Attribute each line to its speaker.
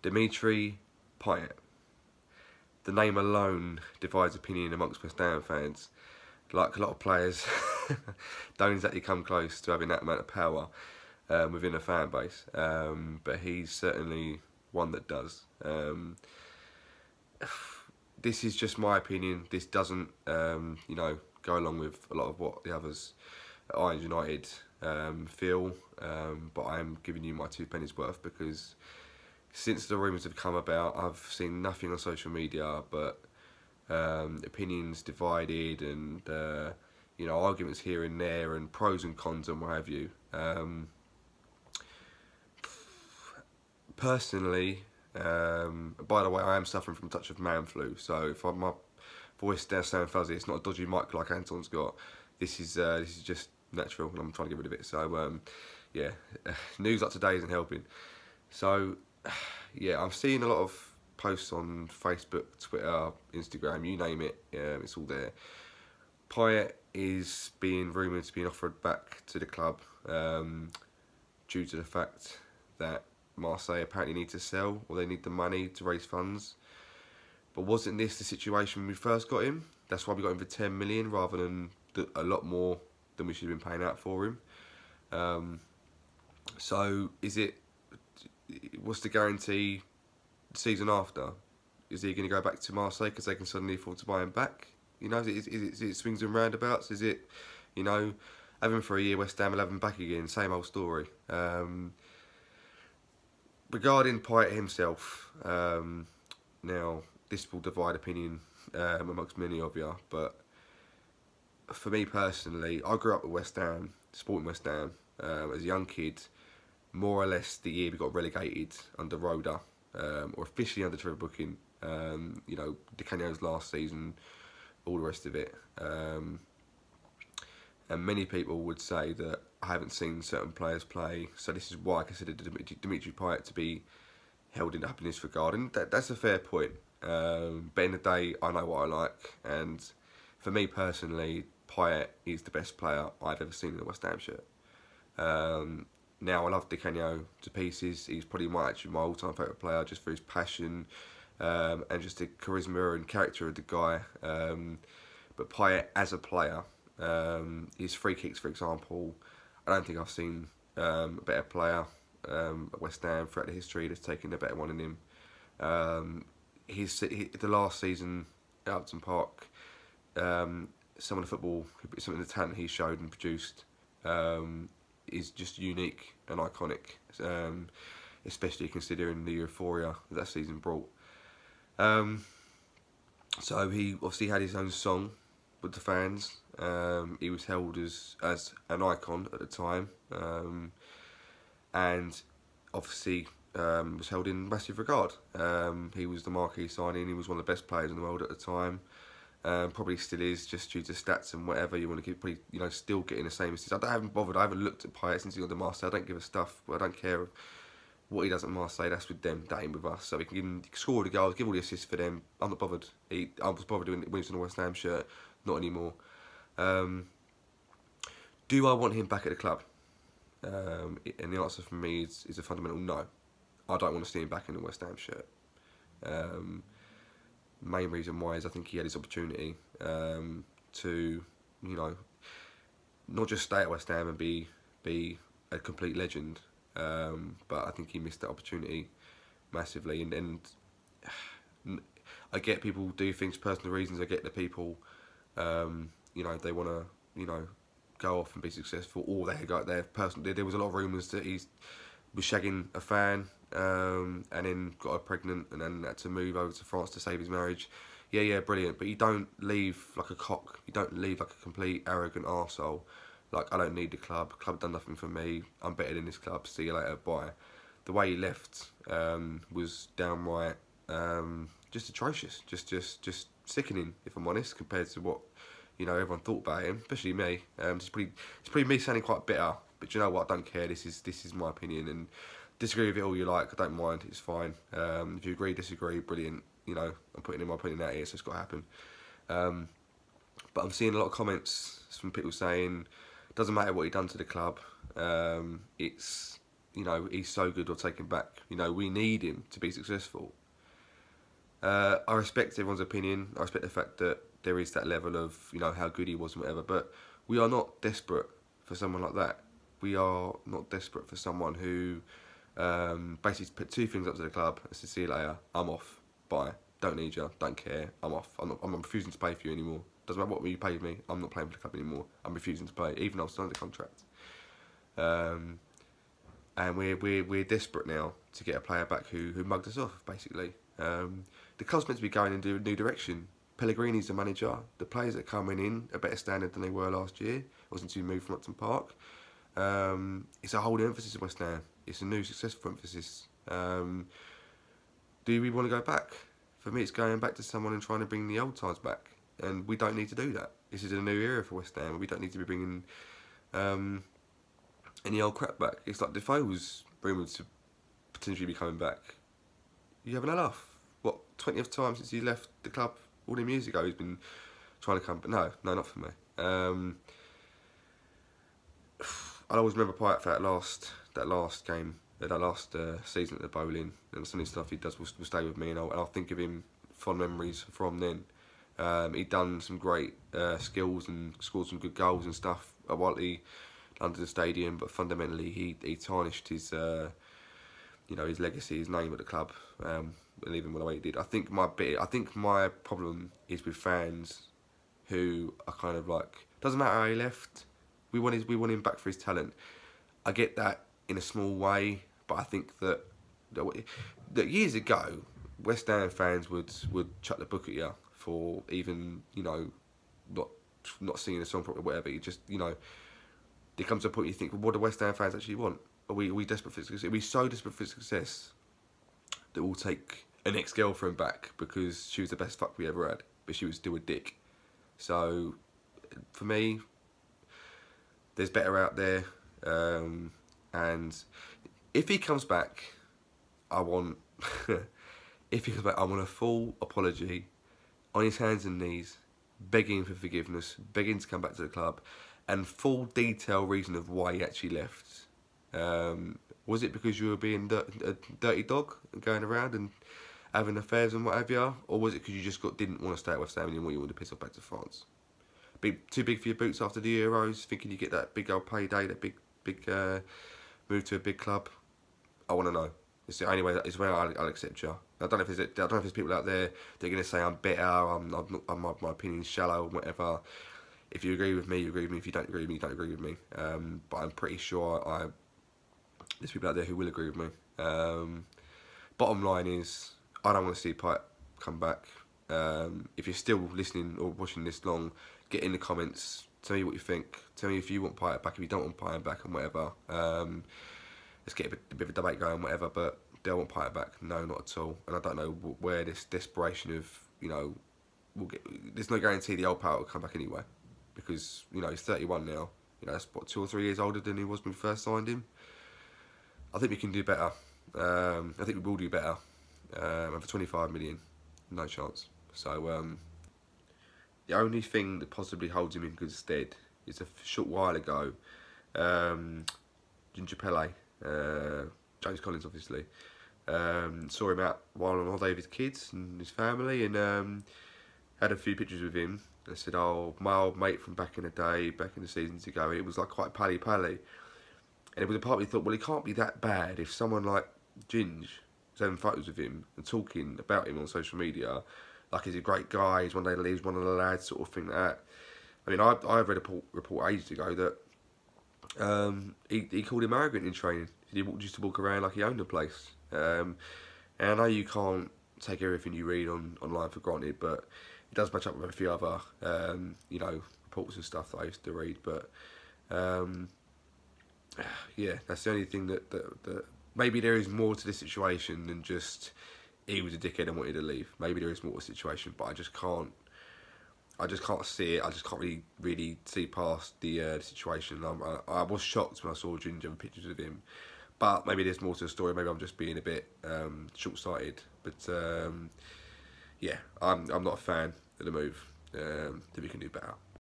Speaker 1: Dimitri Payet. The name alone divides opinion amongst West Ham fans. Like a lot of players don't exactly come close to having that amount of power within a fan base, but he's certainly one that does. This is just my opinion. This doesn't, you know, go along with a lot of what the others at Irons United feel, but I am giving you my 2 pennies worth, because since the rumours have come about, I've seen nothing on social media but opinions divided and you know, arguments here and there and pros and cons and what have you. Personally, by the way, I am suffering from a touch of man flu, so if my voice does sound fuzzy, it's not a dodgy mic like Anton's got. This is just natural, and I'm trying to get rid of it. So yeah, news like today isn't helping. So yeah, I'm seeing a lot of posts on Facebook, Twitter, Instagram, you name it, it's all there. Payet is being rumoured to be offered back to the club due to the fact that Marseille apparently need to sell, or they need the money to raise funds. But wasn't this the situation when we first got him? That's why we got him for 10 million rather than a lot more than we should have been paying out for him. So is it, what's the guarantee the season after? Is he going to go back to Marseille because they can suddenly afford to buy him back? You know, is it swings and roundabouts? Is it, you know, have him for a year, West Ham, will have him back again, same old story. Regarding Payet himself, now this will divide opinion amongst many of you, but for me personally, I grew up at West Ham, supporting West Ham as a young kid, more or less the year we got relegated under Roda, or officially under Trevor Booking, you know, Di Canio's last season, all the rest of it. And many people would say that I haven't seen certain players play, so this is why I consider Dimitri Payet to be held up in this regard, and that's a fair point. But in the day, I know what I like, and for me personally, Payet is the best player I've ever seen in a West Ham shirt. Now I love Di Canio to pieces. He's probably actually my all-time favourite player, just for his passion and just the charisma and character of the guy. But Payet as a player, his free kicks, for example, I don't think I've seen a better player at West Ham throughout the history that's taken a better one in him. The last season at Upton Park, some of the football, some of the talent he showed and produced is just unique and iconic, especially considering the euphoria that season brought. So he obviously had his own song with the fans. He was held as an icon at the time, and obviously was held in massive regard. He was the marquee signing. He was one of the best players in the world at the time. Probably still is, just due to stats and whatever you want to keep. Probably, you know, still getting the same assists. I haven't bothered. I haven't looked at Payet since he got to Marseille. I don't give a stuff. But I don't care what he does at Marseille. That's with them. That ain't with us. So we can score all the goals, give all the assists for them. I'm not bothered. I was bothered when he was in a West Ham shirt. Not anymore. Do I want him back at the club? And the answer for me is a fundamental no. I don't want to see him back in a West Ham shirt. Main reason why is I think he had his opportunity to, you know, not just stay at West Ham and be a complete legend, but I think he missed that opportunity massively. And I get people do things for personal reasons. I get that people, you know, they want to, you know, go off and be successful, or they got their personal. There was a lot of rumours that he was shagging a fan, and then got her pregnant, and then had to move over to France to save his marriage. Yeah, brilliant. But you don't leave like a cock. You don't leave like a complete arrogant arsehole. Like, I don't need the club. Club done nothing for me. I'm better than this club. See you later. Bye. The way he left was downright just atrocious. Just sickening, if I'm honest, compared to what, you know, everyone thought about him, especially me. It's pretty me sounding quite bitter. But you know what? I don't care. This is my opinion, and disagree with it all you like. I don't mind. It's fine. If you agree, disagree, brilliant. You know, I'm putting in my opinion out here, so it's got to happen. But I'm seeing a lot of comments from people saying, doesn't matter what he done to the club. It's you know, he's so good, we'll take him back. You know, we need him to be successful. I respect everyone's opinion. I respect the fact that there is that level of, you know, how good he was and whatever. But we are not desperate for someone like that. We are not desperate for someone who basically put two things up to the club and said, see you later, I'm off, bye, don't need you, don't care, I'm off, I'm refusing to play for you anymore. Doesn't matter what you paid me, I'm not playing for the club anymore. I'm refusing to play, even though I've signed the contract. And we're desperate now to get a player back who mugged us off, basically. The club's meant to be going in a new direction. Pellegrini's the manager. The players that are coming in are better standard than they were last year. It wasn't too moved from Upton Park. It's a whole new emphasis at West Ham. It's a new successful emphasis. Do we want to go back? For me, it's going back to someone and trying to bring the old times back. And we don't need to do that. This is a new era for West Ham. We don't need to be bringing any old crap back. It's like Defoe's rumoured to potentially be coming back. You having a laugh? What, 20th time since he left the club all them years ago he's been trying to come back? No, not for me. I always remember Payet for that last game, that last season at the Bowling, and some of the stuff he does will stay with me, and I'll think of him fond memories from then. He'd done some great skills and scored some good goals and stuff at Whiteley, London Stadium, but fundamentally he tarnished his you know, his legacy, his name at the club, leaving the way he did. I think my problem is with fans who are kind of like, doesn't matter how he left, we want him back for his talent. I get that in a small way, but I think that years ago, West Ham fans would chuck the book at you for even, you know, not singing a song properly, whatever. You just, you know, there comes a point you think, well, what do West Ham fans actually want? Are we desperate for success? Are we so desperate for success that we'll take an ex-girlfriend back because she was the best fuck we ever had, but she was still a dick? So, for me, there's better out there. And if he comes back, I want a full apology, on his hands and knees, begging for forgiveness, begging to come back to the club, and full detailed reason of why he actually left. Was it because you were being a dirty dog and going around and having affairs and what have you, or was it because you just didn't want to stay at West Ham anymore, you wanted to piss off back to France? Too big for your boots after the Euros, thinking you get that big old payday, that big move to a big club? I want to know. It's the only way. It's where I'll accept you. I don't know if there's people out there that are going to say I'm bitter, my opinion's shallow, whatever. If you agree with me, you agree with me. If you don't agree with me, you don't agree with me. But I'm pretty sure there's people out there who will agree with me. Bottom line is, I don't want to see Payet come back. If you're still listening or watching this long, get in the comments. Tell me what you think. Tell me if you want Payet back, if you don't want Payet back, and whatever. Let's get a bit of a debate going, whatever. But do I want Payet back? No, not at all. And I don't know where this desperation of, you know, there's no guarantee the old Payet will come back anyway, because, you know, he's 31 now. You know, that's what, 2 or 3 years older than he was when we first signed him. I think we can do better. I think we will do better. And for 25 million, no chance. So the only thing that possibly holds him in good stead is a short while ago, Dimitri Payet, James Collins obviously, saw him out while on holiday with his kids and his family, and had a few pictures with him. I said, oh, my old mate from back in the day, back in the seasons ago. It was like quite pally. And it was a part of me thought, well, it can't be that bad if someone like Ginge is having photos of him and talking about him on social media, like he's a great guy, he's one of the lads, sort of thing like that. I mean, I read a report ages ago that he called him arrogant in training. He used to walk around like he owned the place. And I know you can't take everything you read online for granted, but it does match up with a few other, you know, reports and stuff that I used to read. But yeah, that's the only thing that maybe there is more to this situation than just he was a dickhead and wanted to leave. Maybe there is more to the situation, but I just can't see it. I just can't really see past the situation. I was shocked when I saw Ginger and pictures of him, but maybe there's more to the story. Maybe I'm just being a bit short-sighted. But yeah, I'm not a fan of the move. That we can do better.